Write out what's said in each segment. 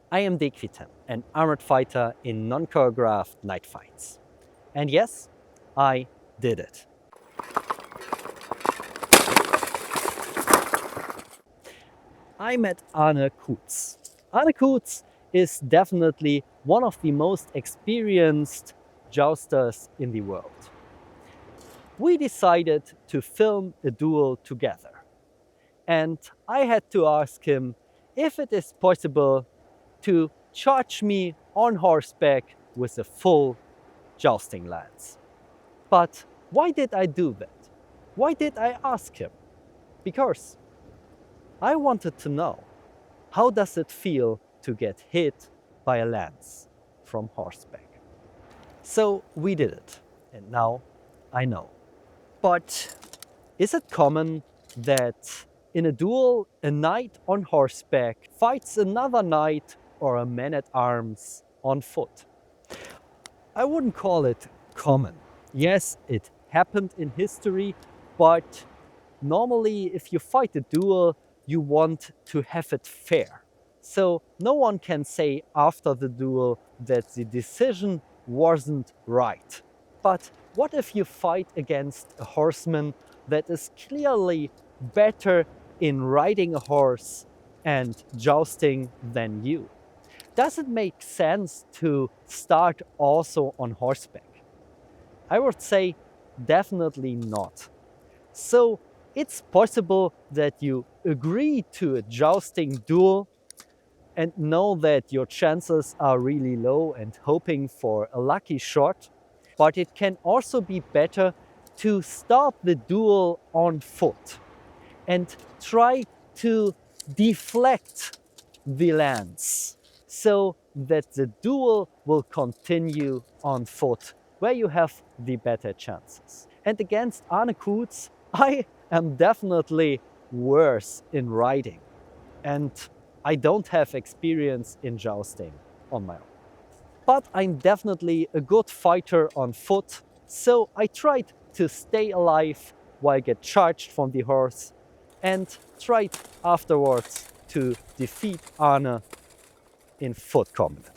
I am Dekvitem, an armored fighter in non-choreographed night fights. And yes, I did it. I met Arne Koets. Arne Koets is definitely one of the most experienced jousters in the world. We decided to film a duel together. And I had to ask him if it is possible to charge me on horseback with a full jousting lance. But why did I do that? Why did I ask him? Because I wanted to know, how does it feel to get hit by a lance from horseback? So we did it, and now I know. But is it common that in a duel, a knight on horseback fights another knight or a man-at-arms on foot? I wouldn't call it common. Yes, it happened in history, but normally if you fight a duel, you want to have it fair. So no one can say after the duel that the decision wasn't right. But what if you fight against a horseman that is clearly better in riding a horse and jousting than you? Does it make sense to start also on horseback? I would say definitely not. So it's possible that you agree to a jousting duel and know that your chances are really low and hoping for a lucky shot. But it can also be better to start the duel on foot and try to deflect the lance so that the duel will continue on foot, where you have the better chances. And against Arne Koets, I am definitely worse in riding, and I don't have experience in jousting on my own. But I'm definitely a good fighter on foot, so I tried to stay alive while get charged from the horse and tried afterwards to defeat Arne in foot combat.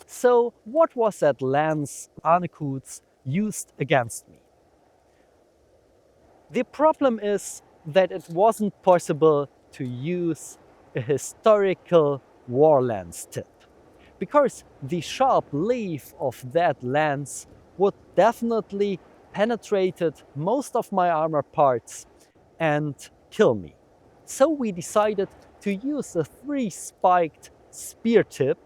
So what was that lance Arne Koets used against me? The problem is that it wasn't possible to use a historical war lance tip, because the sharp leaf of that lance would definitely penetrated most of my armor parts and kill me. So we decided to use a 3-spiked spear tip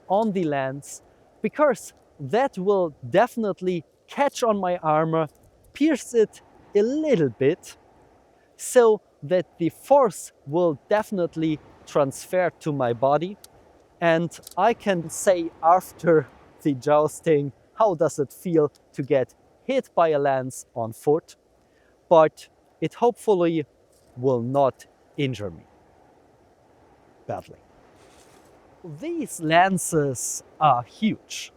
on the lance, because that will definitely catch on my armor, pierce it a little bit, so that the force will definitely transfer to my body, and I can say after the jousting, how does it feel to get hit by a lance on foot, but it hopefully will not injure me badly. These lances are huge.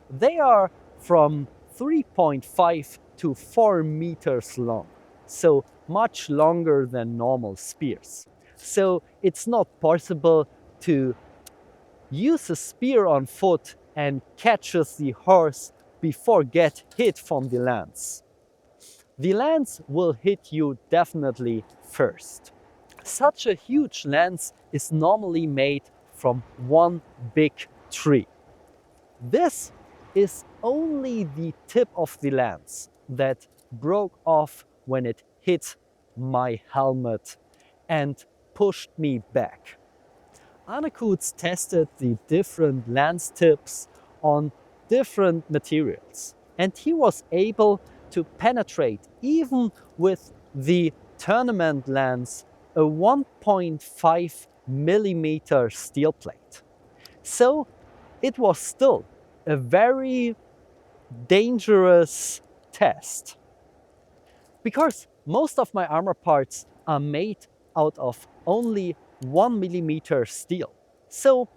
They are from 3.5 to 4 meters long, so much longer than normal spears. So it's not possible to use a spear on foot and catches the horse before get hit from the lance. The lance will hit you definitely first. Such a huge lance is normally made from one big tree. This is only the tip of the lance that broke off when it hit my helmet and pushed me back. Arne Koets tested the different lance tips on different materials, and he was able to penetrate, even with the tournament lance, a 1.5 millimeter steel plate. So it was still a very dangerous test, because most of my armor parts are made out of only 1 millimeter steel. So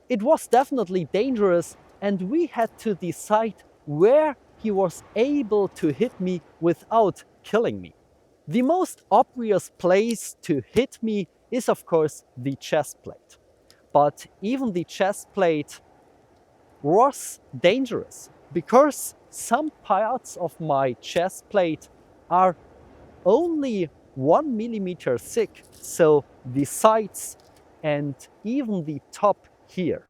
it was definitely dangerous and we had to decide where he was able to hit me without killing me. The most obvious place to hit me is, of course, the chest plate. But even the chest plate was dangerous because some parts of my chest plate are only 1 millimeter thick, so the sides and even the top here.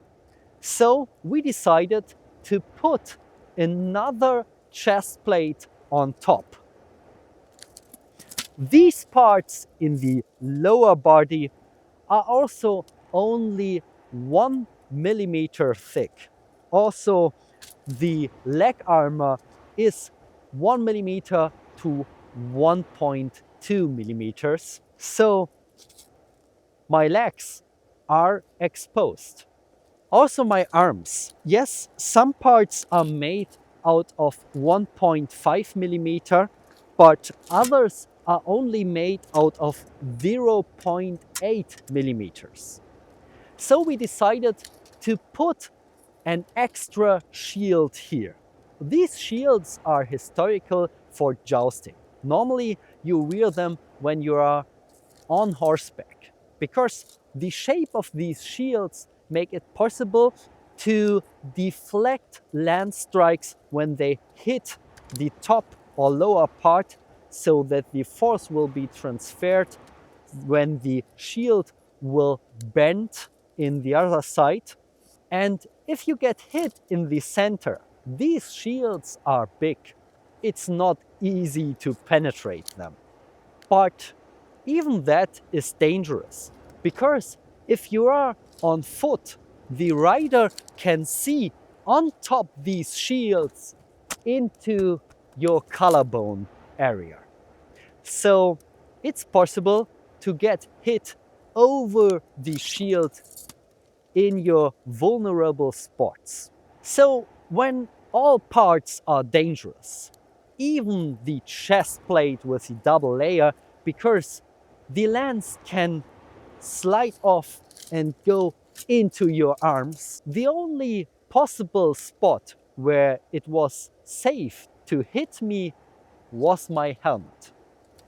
So we decided to put another chest plate on top. These parts in the lower body are also only 1 millimeter thick. Also, the leg armor is 1 millimeter to 1.2 millimeters. So my legs are exposed. Also my arms. Yes, some parts are made out of 1.5 millimeter, but others are only made out of 0.8 millimeters. So we decided to put an extra shield here. These shields are historical for jousting. Normally you wear them when you are on horseback because the shape of these shields make it possible to deflect lance strikes when they hit the top or lower part, so that the force will be transferred when the shield will bend in the other side. And if you get hit in the center, these shields are big. It's not easy to penetrate them. But even that is dangerous, because if you are on foot, the rider can see on top these shields into your collarbone area. So it's possible to get hit over the shield in your vulnerable spots. So when all parts are dangerous, even the chest plate with the double layer, because the lance can slide off and go into your arms, the only possible spot where it was safe to hit me was my helmet.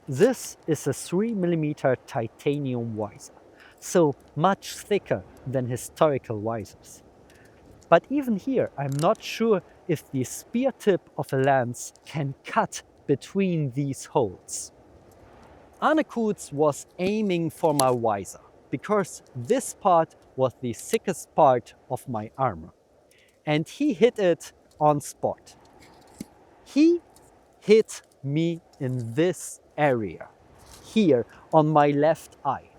This is a 3 millimeter titanium visor, so much thicker than historical visors. But even here, I'm not sure if the spear tip of a lance can cut between these holes. Arne Koets was aiming for my visor because this part was the thickest part of my armor, and he hit it on spot. He hit me in this area, here on my left eye,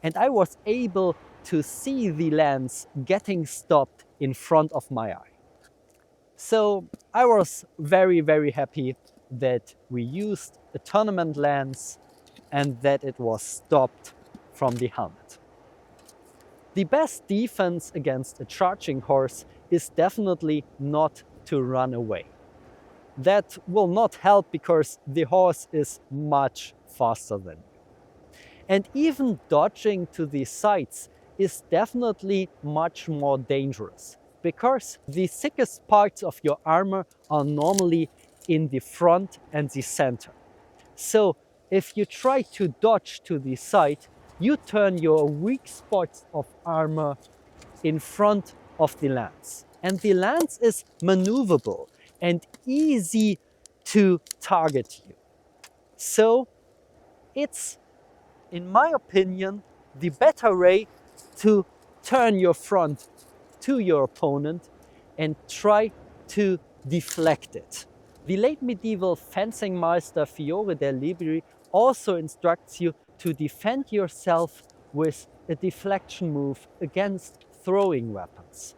and I was able to see the lance getting stopped in front of my eye. So I was very happy that we used a tournament lance and that it was stopped from the helmet. The best defense against a charging horse is definitely not to run away. That will not help because the horse is much faster than you. And even dodging to the sides is definitely much more dangerous, because the thickest parts of your armor are normally in the front and the center. So if you try to dodge to the side, you turn your weak spots of armor in front of the lance. And the lance is maneuverable and easy to target you. So it's, in my opinion, the better way to turn your front to your opponent and try to deflect it. The late medieval fencing master Fiore del Libri also instructs you to defend yourself with a deflection move against throwing weapons.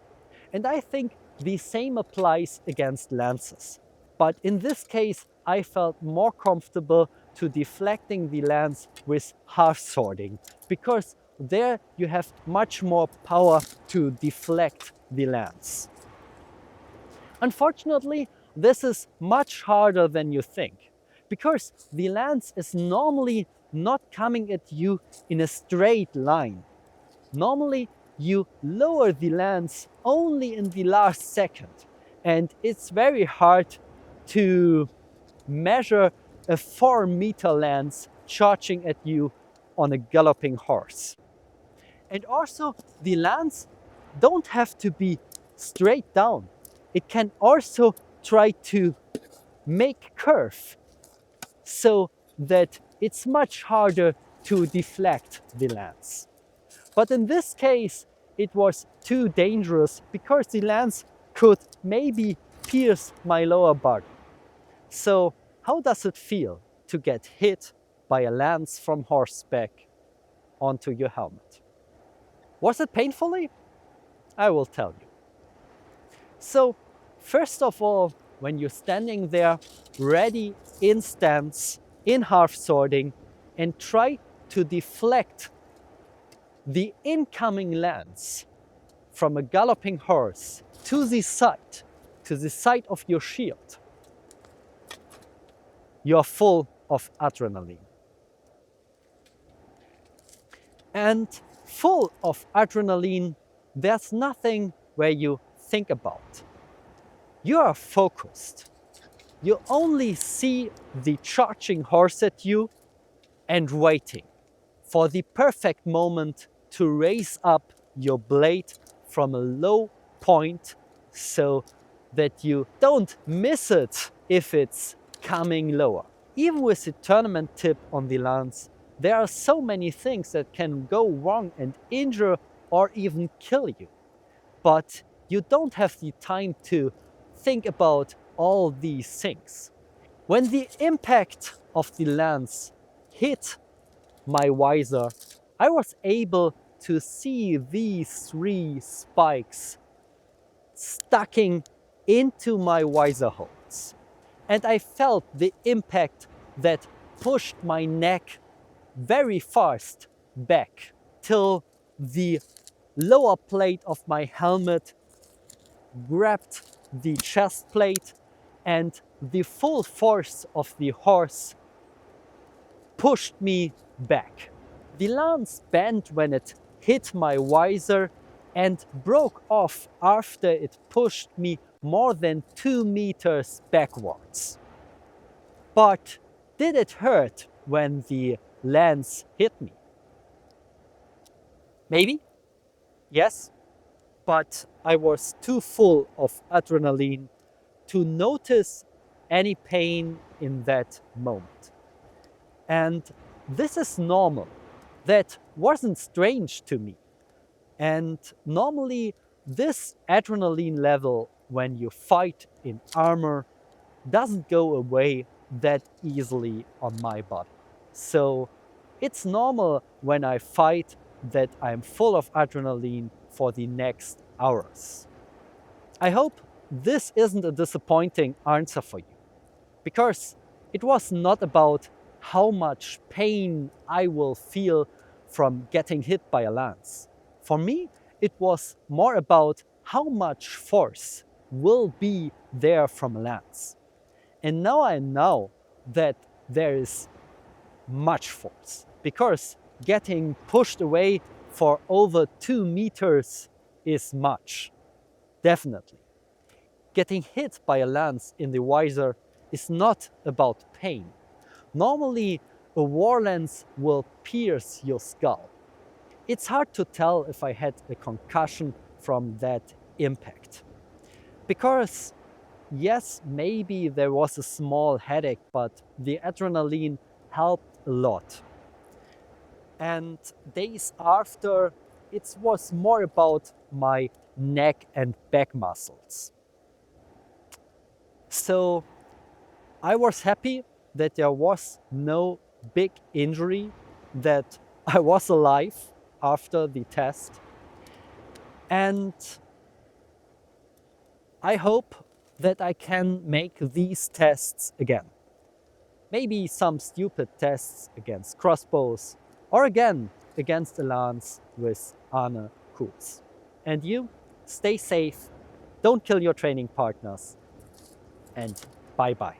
And I think the same applies against lances. But in this case, I felt more comfortable to deflecting the lance with half swording, because there you have much more power to deflect the lance. Unfortunately, this is much harder than you think, because the lance is normally not coming at you in a straight line. Normally, you lower the lance only in the last second. And it's very hard to measure a 4-meter lance charging at you on a galloping horse. And also, the lance don't have to be straight down. It can also try to make curve so that it's much harder to deflect the lance. But in this case, it was too dangerous because the lance could maybe pierce my lower body. So how does it feel to get hit by a lance from horseback onto your helmet? Was it painfully? I will tell you. So first of all, when you're standing there ready in stance, in half swording, and try to deflect the incoming lance from a galloping horse to the side of your shield, you're full of adrenaline. And full of adrenaline, there's nothing where you think about. You are focused. You only see the charging horse at you and waiting for the perfect moment to raise up your blade from a low point so that you don't miss it if it's coming lower. Even with the tournament tip on the lance, there are so many things that can go wrong and injure or even kill you. But you don't have the time to think about all these things. When the impact of the lance hit my visor, I was able to see these 3 spikes stucking into my visor holes. And I felt the impact that pushed my neck very fast back till the lower plate of my helmet grabbed the chest plate and the full force of the horse pushed me back. The lance bent when it hit my visor and broke off after it pushed me more than 2 meters backwards. But did it hurt when the lance hit me? Maybe, yes, but I was too full of adrenaline to notice any pain in that moment. And this is normal. That wasn't strange to me. And normally this adrenaline level when you fight in armor doesn't go away that easily on my body. So it's normal when I fight that I'm full of adrenaline for the next hours. I hope this isn't a disappointing answer for you, because it was not about how much pain I will feel from getting hit by a lance. For me, it was more about how much force will be there from a lance. And now I know that there is much force, because getting pushed away for over 2 meters is much, definitely. Getting hit by a lance in the visor is not about pain. Normally, a war lance will pierce your skull. It's hard to tell if I had a concussion from that impact. Because, yes, maybe there was a small headache, but the adrenaline helped a lot. And days after, it was more about my neck and back muscles. So I was happy that there was no big injury, that I was alive after the test. And I hope that I can make these tests again. Maybe some stupid tests against crossbows, or again against a lance with Arne Koets. And you, stay safe, don't kill your training partners, and bye-bye.